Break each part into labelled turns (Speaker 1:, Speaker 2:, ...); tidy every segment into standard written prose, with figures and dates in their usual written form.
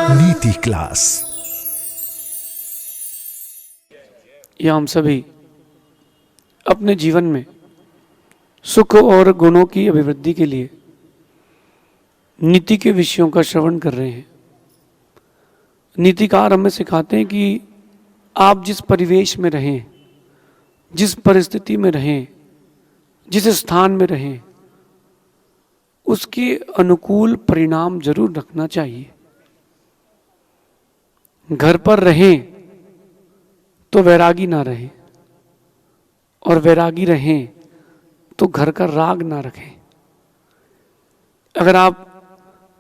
Speaker 1: नीति क्लास।
Speaker 2: या हम सभी अपने जीवन में सुख और गुणों की अभिवृद्धि के लिए नीति के विषयों का श्रवण कर रहे हैं। नीतिकार हमें सिखाते हैं कि आप जिस परिवेश में रहें, जिस परिस्थिति में रहें, जिस स्थान में रहें, उसके अनुकूल परिणाम जरूर रखना चाहिए। घर पर रहें तो वैरागी ना रहें, और वैरागी रहें तो घर का राग ना रखें। अगर आप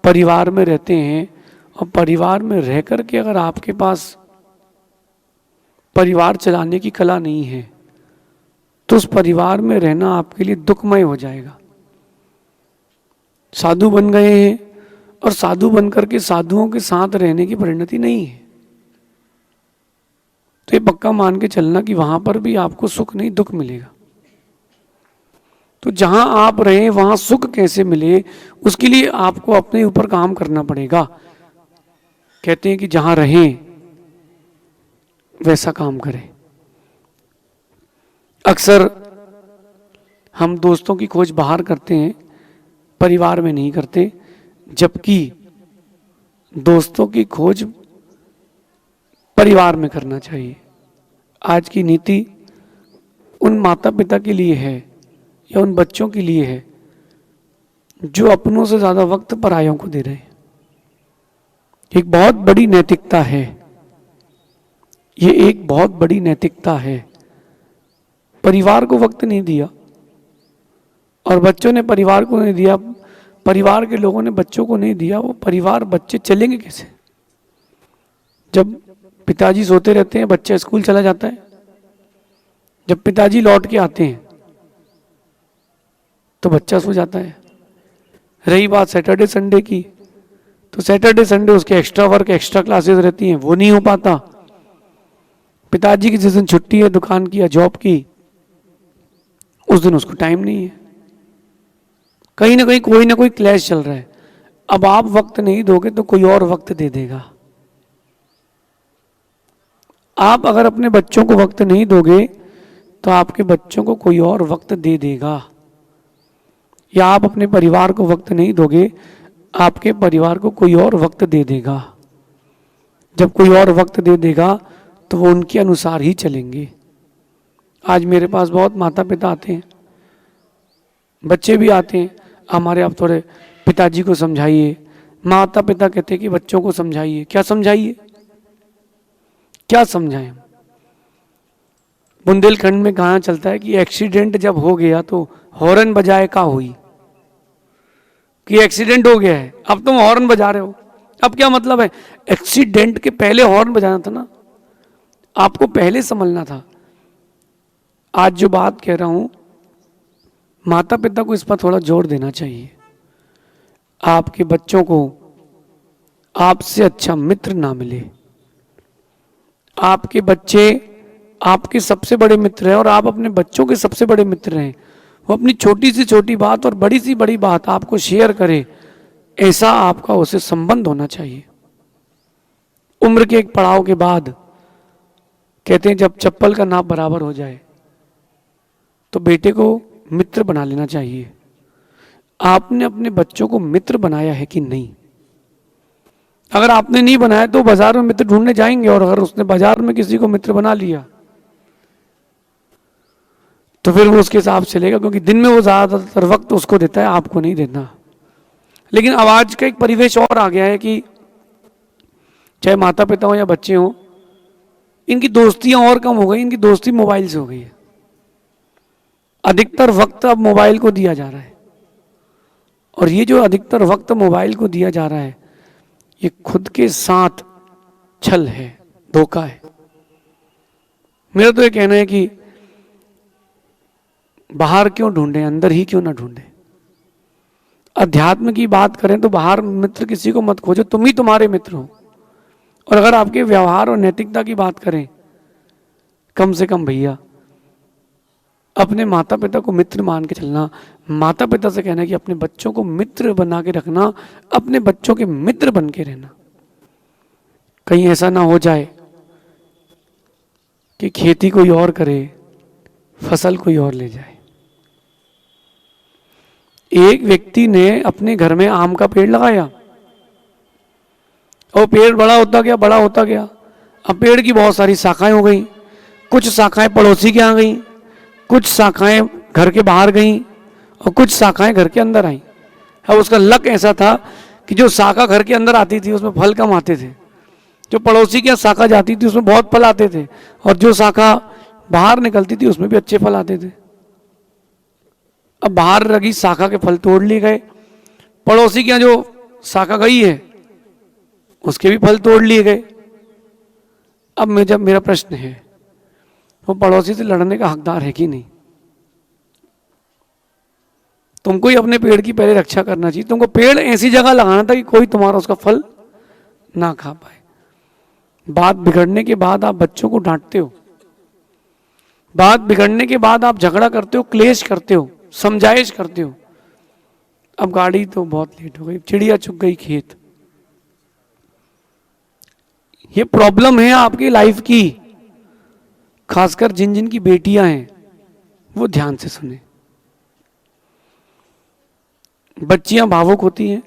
Speaker 2: परिवार में रहते हैं और परिवार में रह कर के अगर आपके पास परिवार चलाने की कला नहीं है तो उस परिवार में रहना आपके लिए दुखमय हो जाएगा। साधु बन गए हैं और साधु बनकर के साधुओं के साथ रहने की परिणति नहीं है, तो ये पक्का मान के चलना कि वहां पर भी आपको सुख नहीं दुख मिलेगा। तो जहां आप रहें वहां सुख कैसे मिले, उसके लिए आपको अपने ऊपर काम करना पड़ेगा। कहते हैं कि जहां रहें वैसा काम करें। अक्सर हम दोस्तों की खोज बाहर करते हैं, परिवार में नहीं करते, जबकि दोस्तों की खोज परिवार में करना चाहिए। आज की नीति उन माता पिता के लिए है या उन बच्चों के लिए है जो अपनों से ज्यादा वक्त परायों को दे रहे हैं। एक बहुत बड़ी नैतिकता है, ये एक बहुत बड़ी नैतिकता है। परिवार को वक्त नहीं दिया और बच्चों ने परिवार को नहीं दिया, परिवार के लोगों ने बच्चों को नहीं दिया, वो परिवार बच्चे चलेंगे कैसे? जब पिताजी सोते रहते हैं बच्चा स्कूल चला जाता है, जब पिताजी लौट के आते हैं तो बच्चा सो जाता है। रही बात सैटरडे संडे की, तो सैटरडे संडे उसके एक्स्ट्रा वर्क, एक्स्ट्रा क्लासेस रहती हैं, वो नहीं हो पाता। पिताजी की जिस दिन छुट्टी है दुकान की या जॉब की, उस दिन उसको टाइम नहीं है। कहीं ना कोई क्लैश चल रहा है। अब आप वक्त नहीं दोगे तो कोई और वक्त दे देगा। आप अगर अपने बच्चों को वक्त नहीं दोगे तो आपके बच्चों को कोई और वक्त दे देगा, या आप अपने परिवार को वक्त नहीं दोगे, आपके परिवार को कोई और वक्त दे देगा। जब कोई और वक्त दे देगा तो वो उनके अनुसार ही चलेंगे। आज मेरे पास बहुत माता पिता आते हैं, बच्चे भी आते हैं, हमारे आप थोड़े पिताजी को समझाइए। माता पिता कहते हैं कि बच्चों को समझाइए। क्या समझाइए, क्या समझाएं? बुंदेलखंड में कहा चलता है कि एक्सीडेंट जब हो गया तो हॉर्न बजाए का हुई, कि एक्सीडेंट हो गया है अब तुम हॉर्न बजा रहे हो। अब क्या मतलब है? एक्सीडेंट के पहले हॉर्न बजाना था ना, आपको पहले संभलना था। आज जो बात कह रहा हूं, माता पिता को इस पर थोड़ा जोर देना चाहिए। आपके बच्चों को आपसे अच्छा मित्र ना मिले। आपके बच्चे आपके सबसे बड़े मित्र हैं और आप अपने बच्चों के सबसे बड़े मित्र हैं। वो अपनी छोटी से छोटी बात और बड़ी सी बड़ी बात आपको शेयर करे, ऐसा आपका उससे संबंध होना चाहिए। उम्र के एक पड़ाव के बाद कहते हैं जब चप्पल का नाप बराबर हो जाए तो बेटे को मित्र बना लेना चाहिए। आपने अपने बच्चों को मित्र बनाया है कि नहीं? अगर आपने नहीं बनाया तो बाजार में मित्र ढूंढने जाएंगे, और अगर उसने बाजार में किसी को मित्र बना लिया तो फिर वो उसके हिसाब से चलेगा, क्योंकि दिन में वो ज्यादातर वक्त उसको देता है, आपको नहीं देना। लेकिन अब आज का एक परिवेश और आ गया है कि चाहे माता पिता हो या बच्चे हो, इनकी दोस्तियां और कम हो गई, इनकी दोस्ती मोबाइल से हो गई है। अधिकतर वक्त अब मोबाइल को दिया जा रहा है, और ये जो अधिकतर वक्त मोबाइल को दिया जा रहा है, ये खुद के साथ छल है, धोखा है। मेरा तो ये कहना है कि बाहर क्यों ढूंढें, अंदर ही क्यों ना ढूंढें। अध्यात्म की बात करें तो बाहर मित्र किसी को मत खोजो, तुम ही तुम्हारे मित्र हो। और अगर आपके व्यवहार और नैतिकता की बात करें, कम से कम भैया अपने माता पिता को मित्र मान के चलना, माता पिता से कहना कि अपने बच्चों को मित्र बना के रखना, अपने बच्चों के मित्र बन के रहना। कहीं ऐसा ना हो जाए कि खेती कोई और करे, फसल कोई और ले जाए। एक व्यक्ति ने अपने घर में आम का पेड़ लगाया और पेड़ बड़ा होता गया, बड़ा होता गया। अब पेड़ की बहुत सारी शाखाएं हो गई, कुछ शाखाएं पड़ोसी के यहाँ गई, कुछ शाखाएं घर के बाहर गई और कुछ शाखाएं घर के अंदर आई। अब उसका लक ऐसा था कि जो शाखा घर के अंदर आती थी उसमें फल कम आते थे, जो पड़ोसी के यहाँ शाखा जाती थी उसमें बहुत फल आते थे, और जो शाखा बाहर निकलती थी उसमें भी अच्छे फल आते थे। अब बाहर लगी शाखा के फल तोड़ लिए गए, पड़ोसी के यहाँ जो शाखा गई है उसके भी फल तोड़ लिए गए। अब जब मेरा प्रश्न है, वो पड़ोसी से लड़ने का हकदार है कि नहीं? तुमको ही अपने पेड़ की पहले रक्षा करना चाहिए। तुमको पेड़ ऐसी जगह लगाना था कि कोई तुम्हारा उसका फल ना खा पाए। बात बिगड़ने के बाद आप बच्चों को डांटते हो, बात बिगड़ने के बाद आप झगड़ा करते हो, क्लेश करते हो, समझाइश करते हो। अब गाड़ी तो बहुत लेट हो गई, चिड़िया चुग गई खेत। ये प्रॉब्लम है आपकी लाइफ की। खासकर जिन जिन की बेटियां हैं वो ध्यान से सुने। बच्चियां भावुक होती हैं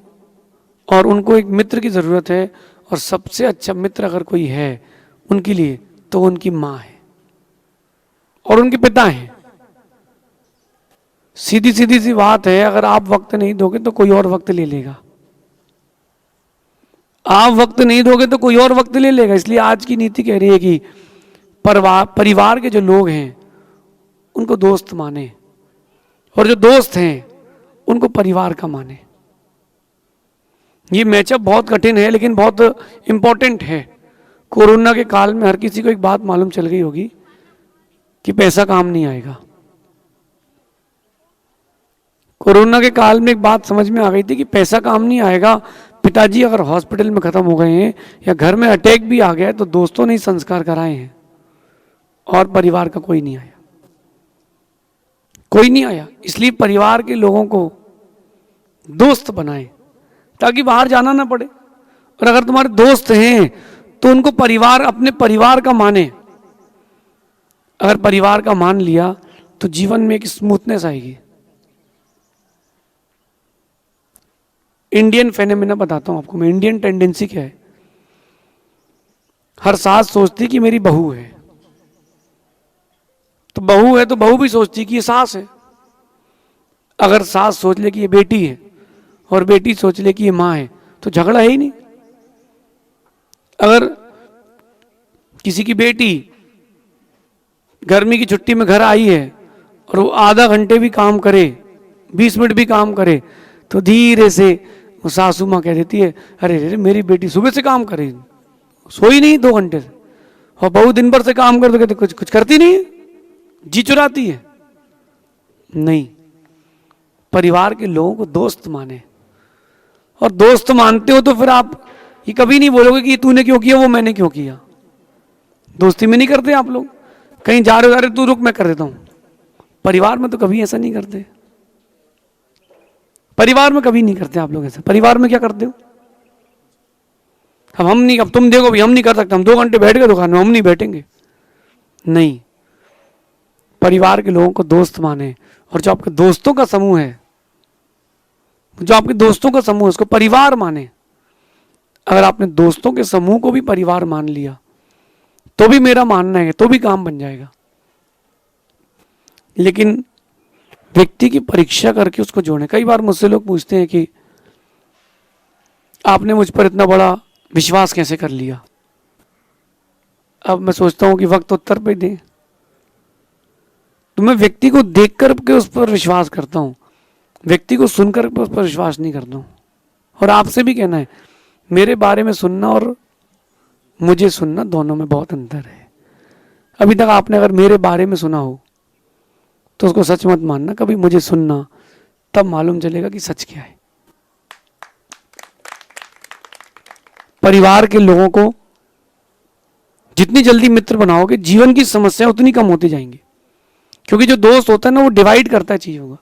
Speaker 2: और उनको एक मित्र की जरूरत है, और सबसे अच्छा मित्र अगर कोई है उनके लिए तो उनकी मां है और उनके पिता हैं। सीधी सीधी सी बात है, अगर आप वक्त नहीं दोगे तो कोई और वक्त ले लेगा, आप वक्त नहीं दोगे तो कोई और वक्त ले लेगा। इसलिए आज की नीति कह रही है कि परिवार के जो लोग हैं उनको दोस्त माने, और जो दोस्त हैं उनको परिवार का माने। ये मैचअप बहुत कठिन है लेकिन बहुत इंपॉर्टेंट है। कोरोना के काल में हर किसी को एक बात मालूम चल गई होगी कि पैसा काम नहीं आएगा। कोरोना के काल में एक बात समझ में आ गई थी कि पैसा काम नहीं आएगा। पिताजी अगर हॉस्पिटल में खत्म हो गए हैं या घर में अटैक भी आ गया है तो दोस्तों ने संस्कार कराए हैं, और परिवार का कोई नहीं आया, कोई नहीं आया। इसलिए परिवार के लोगों को दोस्त बनाएं ताकि बाहर जाना ना पड़े। और अगर तुम्हारे दोस्त हैं तो उनको परिवार, अपने परिवार का माने। अगर परिवार का मान लिया तो जीवन में एक स्मूथनेस आएगी। इंडियन फेनोमेना बताता हूं आपको मैं, इंडियन टेंडेंसी क्या है। हर सास सोचती कि मेरी बहू है, तो बहू है तो बहू भी सोचती कि ये सास है। अगर सास सोच ले कि ये बेटी है और बेटी सोच ले कि ये मां है तो झगड़ा है ही नहीं। अगर किसी की बेटी गर्मी की छुट्टी में घर आई है और वो आधा घंटे भी काम करे, 20 मिनट भी काम करे, तो धीरे से वो सासू माँ कह देती है, अरे रे मेरी बेटी सुबह से काम करे, सोई नहीं 2 घंटे से। और बहू दिन भर से काम कर तो कहते कुछ करती नहीं है, जी चुराती है। नहीं, परिवार के लोगों को दोस्त माने, और दोस्त मानते हो तो फिर आप ये कभी नहीं बोलोगे कि तूने क्यों किया, वो मैंने क्यों किया। दोस्ती में नहीं करते आप लोग, कहीं जा रहे तू रुक मैं कर देता हूं। परिवार में तो कभी ऐसा नहीं करते, परिवार में कभी नहीं करते आप लोग ऐसा। परिवार में क्या करते हो, हम नहीं, अब तुम देखो भी हम नहीं कर सकते, हम 2 घंटे बैठ गए दुकान में, हम नहीं बैठेंगे। नहीं, परिवार के लोगों को दोस्त माने, और जो आपके दोस्तों का समूह है, जो आपके दोस्तों का समूह है उसको परिवार माने। अगर आपने दोस्तों के समूह को भी परिवार मान लिया तो भी मेरा मानना है तो भी काम बन जाएगा। लेकिन व्यक्ति की परीक्षा करके उसको जोड़े। कई बार मुझसे लोग पूछते हैं कि आपने मुझ पर इतना बड़ा विश्वास कैसे कर लिया। अब मैं सोचता हूं कि वक्त उत्तर पे दें, तो मैं व्यक्ति को देख कर के उस पर विश्वास करता हूं, व्यक्ति को सुनकर उस पर विश्वास नहीं करता हूं। और आपसे भी कहना है, मेरे बारे में सुनना और मुझे सुनना दोनों में बहुत अंतर है। अभी तक आपने अगर मेरे बारे में सुना हो तो उसको सच मत मानना, कभी मुझे सुनना, तब मालूम चलेगा कि सच क्या है। परिवार के लोगों को जितनी जल्दी मित्र बनाओगे जीवन की समस्या उतनी कम होती जाएंगी, क्योंकि जो दोस्त होता है ना वो डिवाइड करता है चीजों को।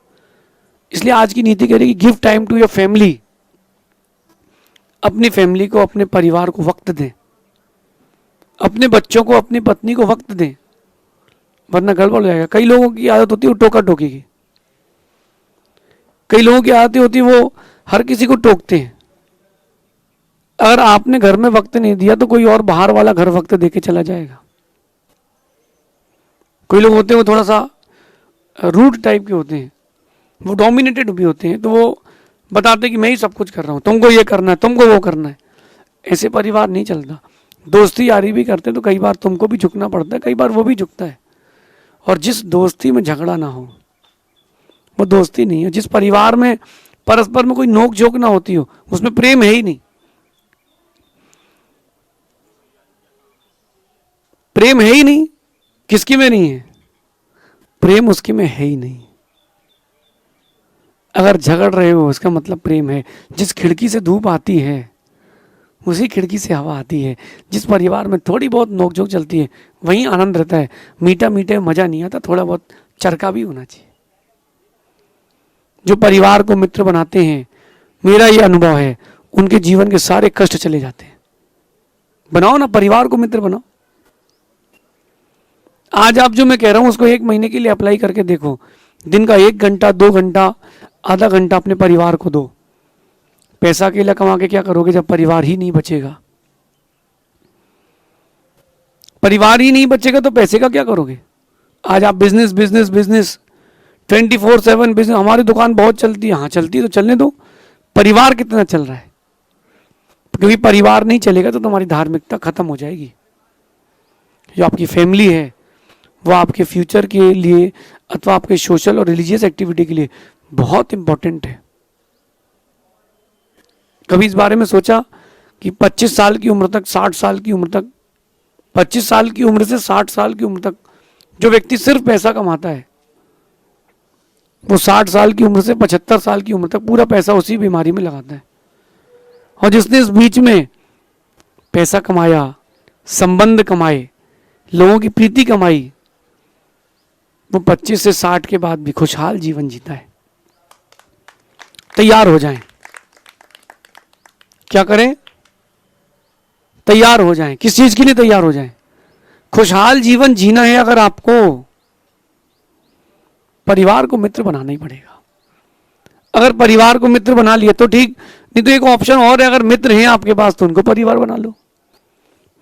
Speaker 2: इसलिए आज की नीति कह रही है कि give time to your family. अपनी फैमिली को, अपने परिवार को वक्त दें, अपने बच्चों को, अपनी पत्नी को वक्त दें, वरना गड़बड़ हो जाएगा। कई लोगों की आदत होती है वो टोका टोकी की, कई लोगों की आदत होती है वो हर किसी को टोकते हैं। अगर आपने घर में वक्त नहीं दिया तो कोई और बाहर वाला घर वक्त देके चला जाएगा। कोई लोग होते हैं वो थोड़ा सा रूड टाइप के होते हैं, वो डोमिनेटेड भी होते हैं, तो वो बताते हैं कि मैं ही सब कुछ कर रहा हूँ, तुमको ये करना है, तुमको वो करना है। ऐसे परिवार नहीं चलता। दोस्ती यारी भी करते तो कई बार तुमको भी झुकना पड़ता है, कई बार वो भी झुकता है। और जिस दोस्ती में झगड़ा ना हो वो दोस्ती नहीं है। जिस परिवार में परस्पर में कोई नोक झोंक ना होती हो उसमें प्रेम है ही नहीं। प्रेम है ही नहीं। किसकी में नहीं है? प्रेम उसकी में है ही नहीं। अगर झगड़ रहे हो उसका मतलब प्रेम है। जिस खिड़की से धूप आती है उसी खिड़की से हवा आती है। जिस परिवार में थोड़ी बहुत नोकझोंक चलती है वहीं आनंद रहता है। मीठा मीठे मजा नहीं आता, थोड़ा बहुत चरका भी होना चाहिए। जो परिवार को मित्र बनाते हैं, मेरा ये अनुभव है, उनके जीवन के सारे कष्ट चले जाते हैं। बनाओ ना, परिवार को मित्र बनाओ। आज आप जो मैं कह रहा हूं उसको 1 महीने के लिए अप्लाई करके देखो। दिन का 1 घंटा, 2 घंटा, आधा घंटा अपने परिवार को दो। पैसा अकेला कमा के क्या करोगे जब परिवार ही नहीं बचेगा? परिवार ही नहीं बचेगा तो पैसे का क्या करोगे? आज आप बिजनेस बिजनेस बिजनेस 24/7 बिजनेस। हमारी दुकान बहुत चलती है, हाँ चलती है तो चलने दो। परिवार कितना चल रहा है? क्योंकि परिवार नहीं चलेगा तो तुम्हारी धार्मिकता खत्म हो जाएगी। जो आपकी फैमिली है वो आपके फ्यूचर के लिए अथवा आपके सोशल और रिलीजियस एक्टिविटी के लिए बहुत इंपॉर्टेंट है। कभी इस बारे में सोचा कि 25 साल की उम्र तक, 60 साल की उम्र तक, 25 साल की उम्र से 60 साल की उम्र तक जो व्यक्ति सिर्फ पैसा कमाता है वो 60 साल की उम्र से 75 साल की उम्र तक पूरा पैसा उसी बीमारी में लगाता है। और जिसने इस बीच में पैसा कमाया, संबंध कमाए, लोगों की प्रीति कमाई, वो 25 से 60 के बाद भी खुशहाल जीवन जीता है। तैयार हो जाएं। क्या करें? तैयार हो जाएं। किस चीज के लिए तैयार हो जाएं? खुशहाल जीवन जीना है अगर आपको, परिवार को मित्र बनाना ही पड़ेगा। अगर परिवार को मित्र बना लिया तो ठीक, नहीं तो एक ऑप्शन और है, अगर मित्र हैं आपके पास तो उनको परिवार बना लो।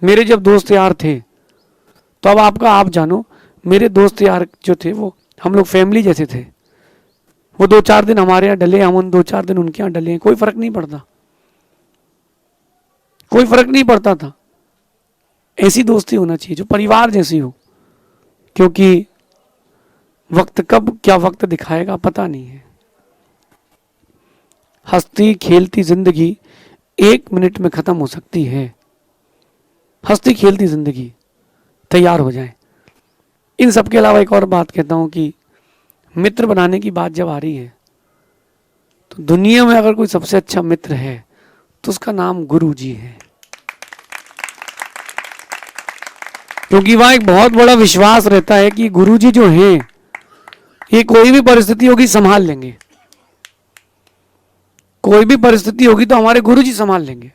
Speaker 2: मेरे जब दोस्त यार थे तो अब आपका आप जानो, मेरे दोस्त यार जो थे वो हम लोग फैमिली जैसे थे। वो 2-4 दिन हमारे यहाँ डले, हम उन 2-4 दिन उनके यहाँ डले, कोई फर्क नहीं पड़ता, कोई फर्क नहीं पड़ता था। ऐसी दोस्ती होना चाहिए जो परिवार जैसी हो, क्योंकि वक्त कब क्या वक्त दिखाएगा पता नहीं है। हंसती खेलती जिंदगी 1 मिनट में खत्म हो सकती है। हंसती खेलती जिंदगी, तैयार हो जाएं। इन सब के अलावा एक और बात कहता हूं कि मित्र बनाने की बात जब आ रही है तो दुनिया में अगर कोई सबसे अच्छा मित्र है तो उसका नाम गुरु जी है। क्योंकि वहां एक बहुत बड़ा विश्वास रहता है कि गुरु जी जो हैं ये कोई भी परिस्थिति होगी संभाल लेंगे। कोई भी परिस्थिति होगी तो हमारे गुरु जी संभाल लेंगे।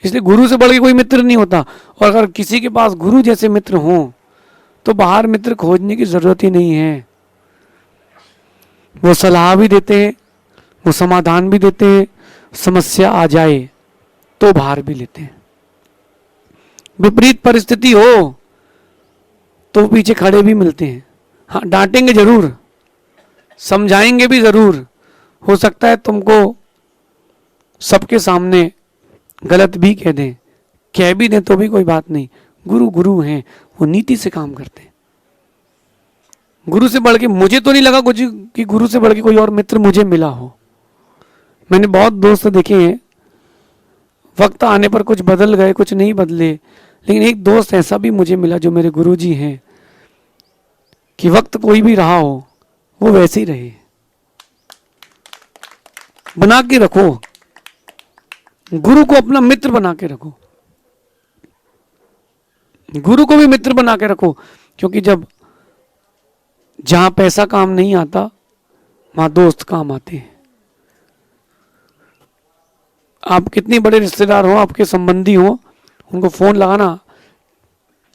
Speaker 2: इसलिए गुरु से बढ़ के कोई मित्र नहीं होता। और अगर किसी के पास गुरु जैसे मित्र हों तो बाहर मित्र खोजने की जरूरत ही नहीं है। वो सलाह भी देते हैं, वो समाधान भी देते हैं, समस्या आ जाए तो बाहर भी लेते हैं। विपरीत परिस्थिति हो तो पीछे खड़े भी मिलते हैं। हाँ, डांटेंगे जरूर, समझाएंगे भी जरूर। हो सकता है तुमको सबके सामने गलत भी कह दें, कह भी दें तो भी कोई बात नहीं। गुरु गुरु हैं, वो नीति से काम करते हैं। गुरु से बढ़ के मुझे तो नहीं लगा कुछ कि गुरु से बढ़ के कोई और मित्र मुझे मिला हो। मैंने बहुत दोस्त देखे हैं, वक्त आने पर कुछ बदल गए, कुछ नहीं बदले, लेकिन एक दोस्त ऐसा भी मुझे मिला जो मेरे गुरु जी हैं कि वक्त कोई भी रहा हो वो वैसे ही रहे। बना के रखो, गुरु को अपना मित्र बना के रखो, गुरु को भी मित्र बना के रखो। क्योंकि जब जहां पैसा काम नहीं आता वहां दोस्त काम आते हैं। आप कितनी बड़े रिश्तेदार हो, आपके संबंधी हो, उनको फोन लगाना,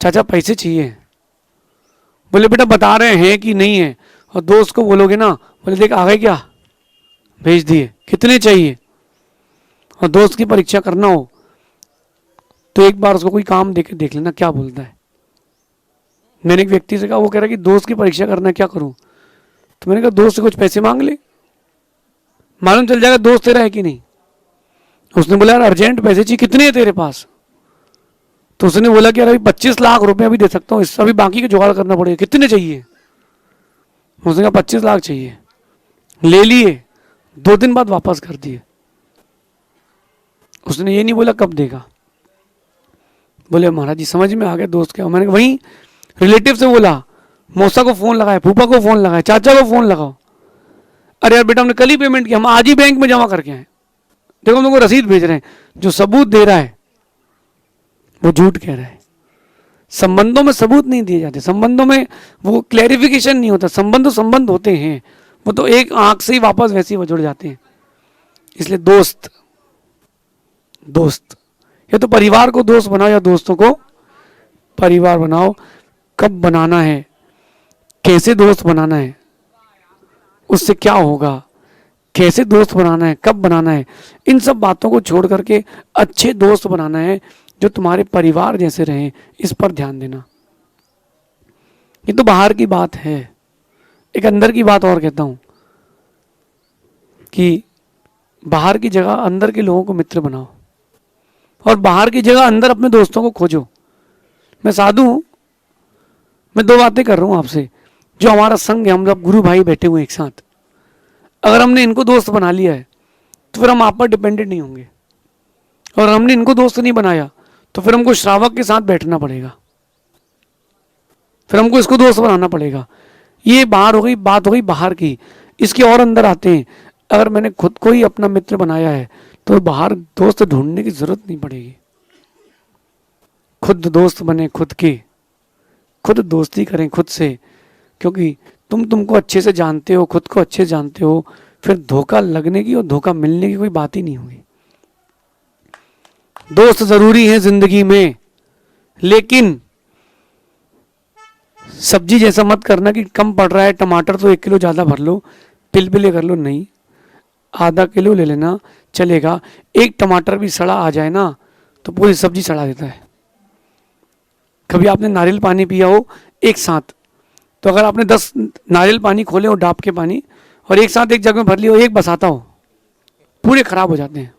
Speaker 2: चाचा पैसे चाहिए, बोले बेटा बता रहे हैं कि नहीं है, और दोस्त को बोलोगे ना, बोले देख आ गए क्या, भेज दिए, कितने चाहिए, और दोस्त की परीक्षा करना हो तो एक बार उसको कोई काम देके देख लेना क्या बोलता है। मैंने एक व्यक्ति से कहा, वो कह रहा है कि दोस्त की परीक्षा करना है, क्या करूं, तो मैंने कहा दोस्त से कुछ पैसे मांग ले, मालूम चल जाएगा दोस्त तेरा है कि नहीं। उसने बोला यार अर्जेंट पैसे चाहिए, कितने हैं तेरे पास, तो उसने बोला कि यार अभी 25 लाख रुपए अभी दे सकता हूँ, इससे अभी बाकी का जुगाड़ करना पड़ेगा, कितने चाहिए। उसने कहा 25 लाख चाहिए, ले लिए, 2 दिन बाद वापस कर दिए। उसने ये नहीं बोला कब देगा, बोले महाराज जी समझ में आ गया दोस्त क्या। मैंने वहीं रिलेटिव से बोला, मौसा को फोन लगाया, फूफा को फोन लगाया, चाचा को फोन लगाओ, अरे यार बेटा हमने कल ही पेमेंट किया, हम आज ही बैंक में जमा करके आए, देखो हम तुमको रसीद भेज रहे हैं। जो सबूत दे रहा है वो झूठ कह रहा है। संबंधों में सबूत नहीं दिए जाते, संबंधों में वो क्लैरिफिकेशन नहीं होता, संबंध तो संबंध होते हैं, वो तो एक आंख से ही वापस वैसे ही जुड़ जाते हैं। इसलिए दोस्त दोस्त या तो परिवार को दोस्त बनाओ या दोस्तों को परिवार बनाओ। कब बनाना है, कैसे दोस्त बनाना है, उससे क्या होगा, कैसे दोस्त बनाना है, कब बनाना है, इन सब बातों को छोड़ करके अच्छे दोस्त बनाना है जो तुम्हारे परिवार जैसे रहें, इस पर ध्यान देना। ये तो बाहर की बात है, एक अंदर की बात और कहता हूं कि बाहर की जगह अंदर के लोगों को मित्र बनाओ और बाहर की जगह अंदर अपने दोस्तों को खोजो। मैं साधु हूं, मैं 2 बातें कर रहा हूं आपसे। जो हमारा संघ है, हम लोग गुरु भाई बैठे हुए एक साथ, अगर हमने इनको दोस्त बना लिया है तो फिर हम आप पर डिपेंडेंट नहीं होंगे, और हमने इनको दोस्त नहीं बनाया तो फिर हमको श्रावक के साथ बैठना पड़ेगा, फिर हमको इसको दोस्त बनाना पड़ेगा। ये बाहर हो गई, बात हो गई बाहर की। इसके और अंदर आते हैं, अगर मैंने खुद को ही अपना मित्र बनाया है तो बाहर दोस्त ढूंढने की जरूरत नहीं पड़ेगी। खुद दोस्त बने, खुद के, खुद दोस्ती करें खुद से, क्योंकि तुमको अच्छे से जानते हो, खुद को अच्छे से जानते हो, फिर धोखा लगने की और धोखा मिलने की कोई बात ही नहीं होगी। दोस्त जरूरी है जिंदगी में, लेकिन सब्जी जैसा मत करना कि कम पड़ रहा है टमाटर तो 1 किलो ज्यादा भर लो, पिलपिले कर लो, नहीं, आधा किलो ले लेना चलेगा। एक टमाटर भी सड़ा आ जाए ना तो पूरी सब्जी सड़ा देता है। कभी आपने नारियल पानी पिया हो एक साथ, तो अगर आपने 10 नारियल पानी खोले हो डाब के पानी और एक साथ एक जग में भर लिया हो, एक बसाता हो, पूरे खराब हो जाते हैं।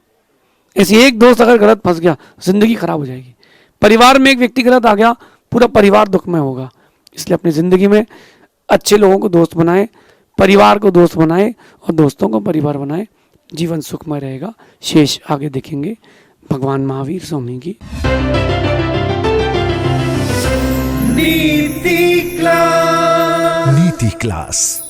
Speaker 2: ऐसे एक दोस्त अगर गलत फंस गया, जिंदगी खराब हो जाएगी। परिवार में एक व्यक्ति गलत आ गया, पूरा परिवार दुखमय होगा। इसलिए अपनी जिंदगी में अच्छे लोगों को दोस्त बनाए, परिवार को दोस्त बनाए और दोस्तों को परिवार बनाए, जीवन सुखमय रहेगा। शेष आगे देखेंगे। भगवान महावीर स्वामी की
Speaker 1: नीति क्लास।